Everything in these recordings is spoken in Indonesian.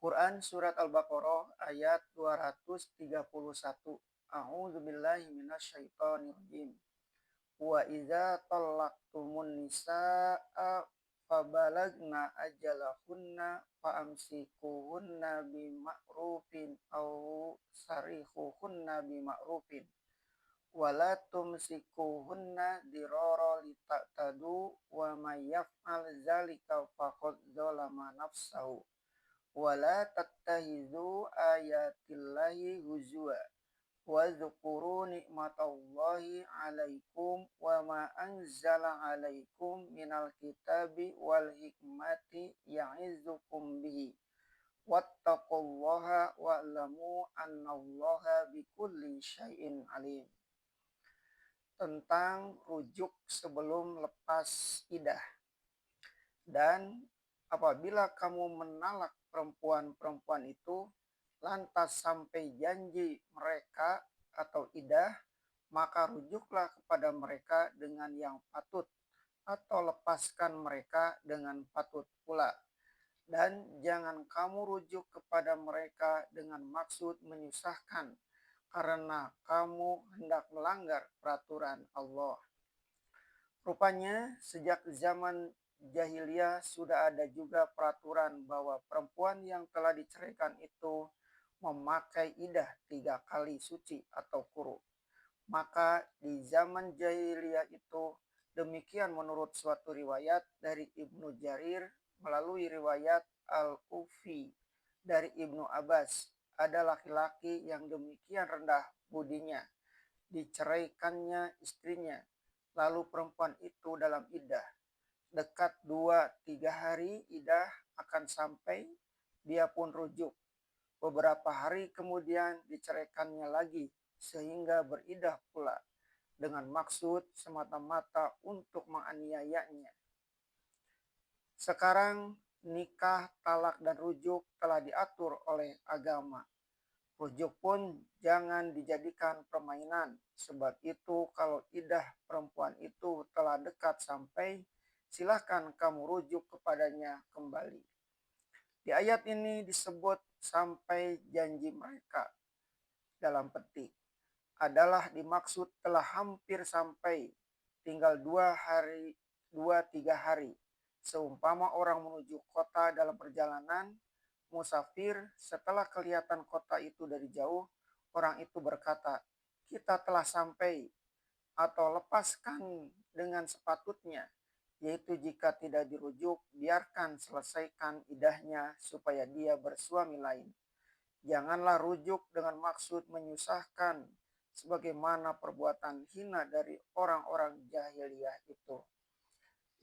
Quran Surat Al-Baqarah ayat 231. A'udzubillahi minasyaitonirrajim. Wa idza talaqtumun nisaa fabalagna ajalahunna faamsikuhunna bima'rufin aw sarihuhunna bima'rufin wala tumsikuhunna dirara lita'tadu wa may yaf'al zalika faqad dzalama nafsahu wala tattahizu ayatillahi huzwa wa dzkuru nikmatallahi alaikum wa ma anzala alaikum minal kitabi wal hikmati ya'izukum bihi wattaqullaha wa'lamu annallaha bikulli syai'in alim. Tentang rujuk sebelum lepas idah. Dan apabila kamu menalak perempuan-perempuan itu lantas sampai janji mereka atau idah, maka rujuklah kepada mereka dengan yang patut atau lepaskan mereka dengan patut pula. Dan jangan kamu rujuk kepada mereka dengan maksud menyusahkan karena kamu hendak melanggar peraturan Allah. Rupanya sejak zaman jahiliyah sudah ada juga peraturan bahwa perempuan yang telah diceraikan itu memakai idah 3 kali suci atau quru. Maka di zaman jahiliyah itu demikian menurut suatu riwayat dari Ibnu Jarir melalui riwayat Al-Kufi dari Ibnu Abbas, ada laki-laki yang demikian rendah budinya, diceraikannya istrinya, lalu perempuan itu dalam idah. Dekat 2-3 hari idah akan sampai, dia pun rujuk. Beberapa hari kemudian diceraikannya lagi sehingga beridah pula dengan maksud semata-mata untuk menganiayanya. Sekarang nikah, talak, dan rujuk telah diatur oleh agama. Rujuk pun jangan dijadikan permainan. Sebab itu kalau idah perempuan itu telah dekat sampai, silahkan kamu rujuk kepadanya kembali. Di ayat ini disebut sampai janji mereka dalam petik adalah dimaksud telah hampir sampai, tinggal 2-3 hari. Seumpama orang menuju kota dalam perjalanan musafir, setelah kelihatan kota itu dari jauh, orang itu berkata, kita telah sampai, atau lepaskan dengan sepatutnya, yaitu jika tidak dirujuk, biarkan selesaikan idahnya supaya dia bersuami lain. Janganlah rujuk dengan maksud menyusahkan, sebagaimana perbuatan hina dari orang-orang jahiliyah itu,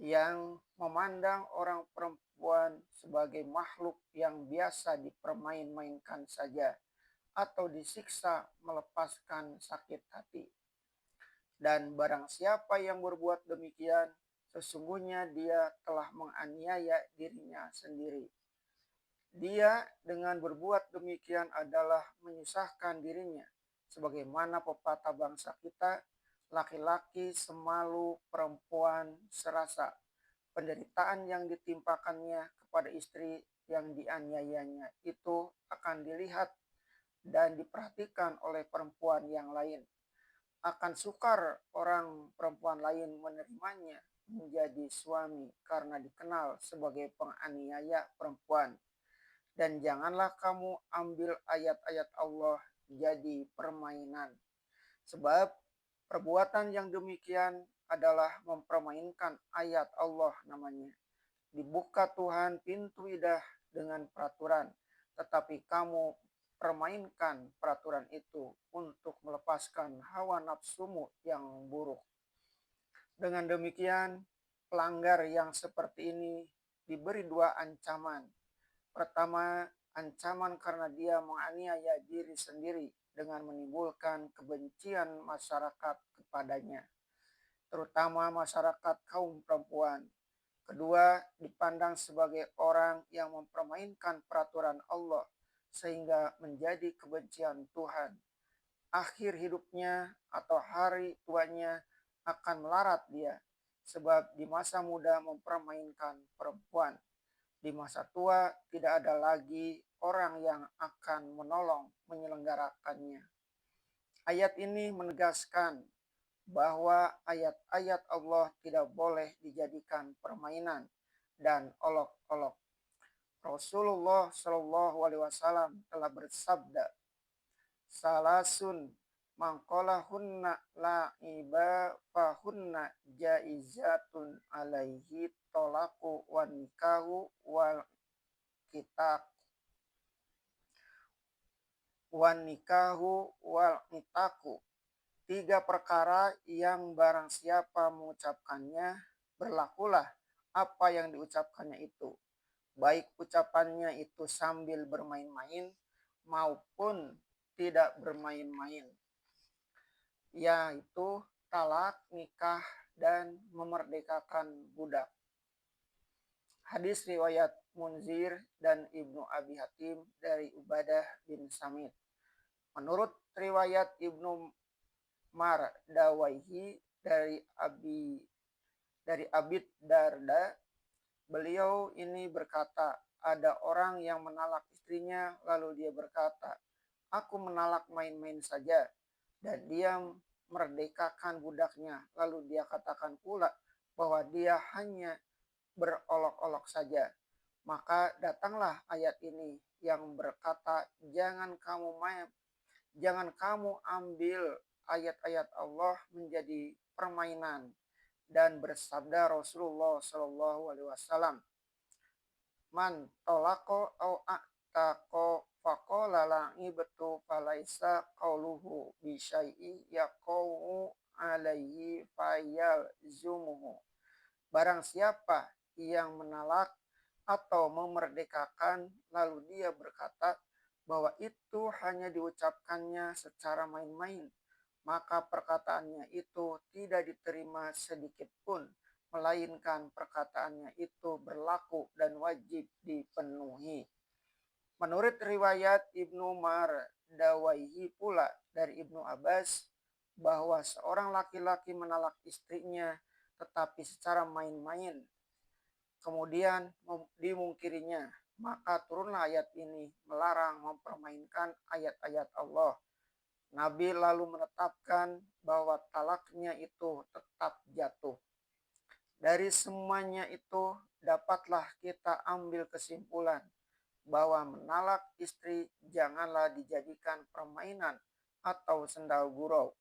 yang memandang orang perempuan sebagai makhluk yang biasa dipermain-mainkan saja atau disiksa melepaskan sakit hati. Dan barang siapa yang berbuat demikian, sesungguhnya dia telah menganiaya dirinya sendiri. Dia dengan berbuat demikian adalah menyusahkan dirinya. Sebagaimana pepatah bangsa kita, laki-laki semalu perempuan serasa. Penderitaan yang ditimpakannya kepada istri yang dianiayanya itu akan dilihat dan diperhatikan oleh perempuan yang lain. Akan sukar orang perempuan lain menerimanya menjadi suami karena dikenal sebagai penganiaya perempuan. Dan janganlah kamu ambil ayat-ayat Allah jadi permainan. Sebab perbuatan yang demikian adalah mempermainkan ayat Allah namanya. Dibuka Tuhan pintu idah dengan peraturan, tetapi kamu permainkan peraturan itu untuk melepaskan hawa nafsumu yang buruk. Dengan demikian, pelanggar yang seperti ini diberi 2 ancaman. Pertama, ancaman karena dia menganiaya diri sendiri dengan menimbulkan kebencian masyarakat kepadanya, terutama masyarakat kaum perempuan. Kedua, dipandang sebagai orang yang mempermainkan peraturan Allah sehingga menjadi kebencian Tuhan. Akhir hidupnya atau hari tuanya akan melarat dia sebab di masa muda mempermainkan perempuan. Di masa tua tidak ada lagi orang yang akan menolong menyelenggarakannya. Ayat ini menegaskan bahwa ayat-ayat Allah tidak boleh dijadikan permainan dan olok-olok. Rasulullah Shallallahu Alaihi Wasallam telah bersabda, salasun mangkolahunna la'iba fahunna jaizatun alaihi tolaku wan nikahu wal kitab wan nikahu wal itaku. 3 perkara yang barang siapa mengucapkannya, berlakulah apa yang diucapkannya itu. Baik ucapannya itu sambil bermain-main maupun tidak bermain-main. Yaitu talak, nikah, dan memerdekakan budak. Hadis riwayat Munzir dan Ibnu Abi Hatim dari Ubadah bin Samit. Menurut riwayat Ibnu Mardawaihi dari Abid Darda, beliau ini berkata, ada orang yang menalak istrinya lalu dia berkata, aku menalak main-main saja, dan dia merdekakan budaknya lalu dia katakan pula bahwa dia hanya berolok-olok saja. Maka datanglah ayat ini yang berkata, jangan kamu ambil ayat-ayat Allah menjadi permainan. Dan bersabda Rasulullah Shallallahu Alaihi Wasallam, man tolako au atako faqala la'ibtu falaisa qauluhu bisyai'i yaqau alaihi fayal zumuhu. Barang siapa yang menalak atau memerdekakan lalu dia berkata bahwa itu hanya diucapkannya secara main-main, maka perkataannya itu tidak diterima sedikit pun, melainkan perkataannya itu berlaku dan wajib dipenuhi. Menurut riwayat Ibnu Mardawaihi pula dari Ibnu Abbas, bahwa seorang laki-laki menalak istrinya tetapi secara main-main, kemudian dimungkirinya, maka turunlah ayat ini melarang mempermainkan ayat-ayat Allah. Nabi lalu menetapkan bahwa talaknya itu tetap jatuh. Dari semuanya itu dapatlah kita ambil kesimpulan bahwa menalak istri janganlah dijadikan permainan atau sendal gurau.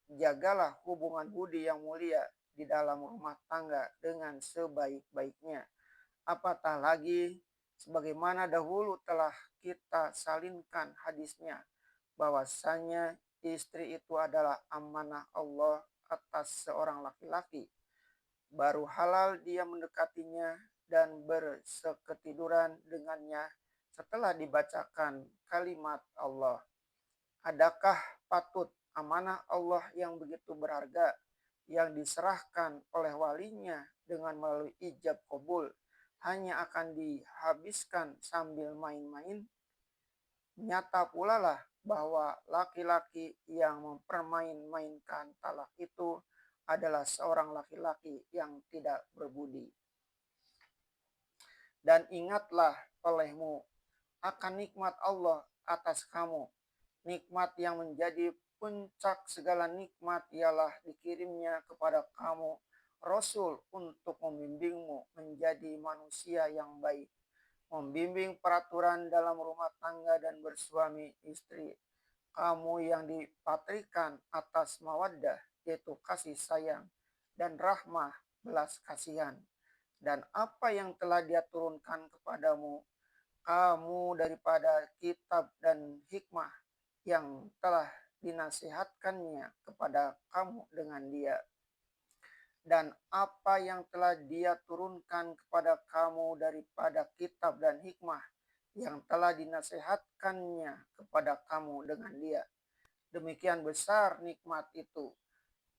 Jagalah hubungan budi yang mulia di dalam rumah tangga dengan sebaik-baiknya. Apatah lagi sebagaimana dahulu telah kita salinkan hadisnya, bahwasanya istri itu adalah amanah Allah atas seorang laki-laki. Baru halal dia mendekatinya dan berseketiduran dengannya setelah dibacakan kalimat Allah. Adakah patut amanah Allah yang begitu berharga yang diserahkan oleh walinya dengan melalui ijab qabul hanya akan dihabiskan sambil main-main? Nyata pula lah bahwa laki-laki yang mempermain-mainkan talak itu adalah seorang laki-laki yang tidak berbudi. Dan ingatlah olehmu akan nikmat Allah atas kamu. Nikmat yang menjadi puncak segala nikmat ialah dikirimnya kepada kamu Rasul untuk membimbingmu menjadi manusia yang baik, membimbing peraturan dalam rumah tangga dan bersuami istri. Kamu yang dipatrikan atas mawaddah, yaitu kasih sayang, dan rahmah, belas kasihan. Dan apa yang telah dia turunkan kepadamu, kamu daripada kitab dan hikmah yang telah dinasihatkannya kepada kamu dengan dia. Dan apa yang telah dia turunkan kepada kamu daripada kitab dan hikmah yang telah dinasihatkannya kepada kamu dengan dia. Demikian besar nikmat itu.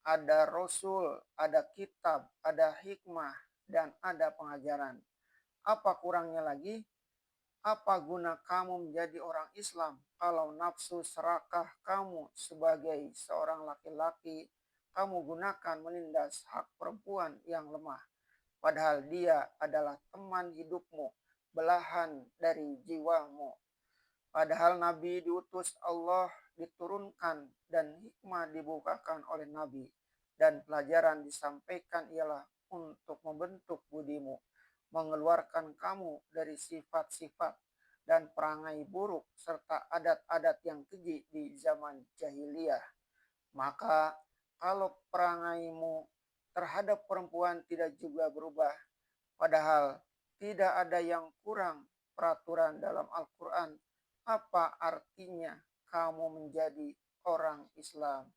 Ada Rasul, ada kitab, ada hikmah, dan ada pengajaran. Apa kurangnya lagi? Apa guna kamu menjadi orang Islam kalau nafsu serakah kamu sebagai seorang laki-laki kamu gunakan menindas hak perempuan yang lemah? padahal dia adalah teman hidupmu, belahan dari jiwamu. Padahal Nabi diutus Allah, diturunkan, dan hikmah dibukakan oleh Nabi. Dan pelajaran disampaikan ialah untuk membentuk budimu, mengeluarkan kamu dari sifat-sifat dan perangai buruk serta adat-adat yang keji di zaman jahiliyah. Maka kalau perangaimu terhadap perempuan tidak juga berubah, padahal tidak ada yang kurang peraturan dalam Al-Quran, apa artinya kamu menjadi orang Islam?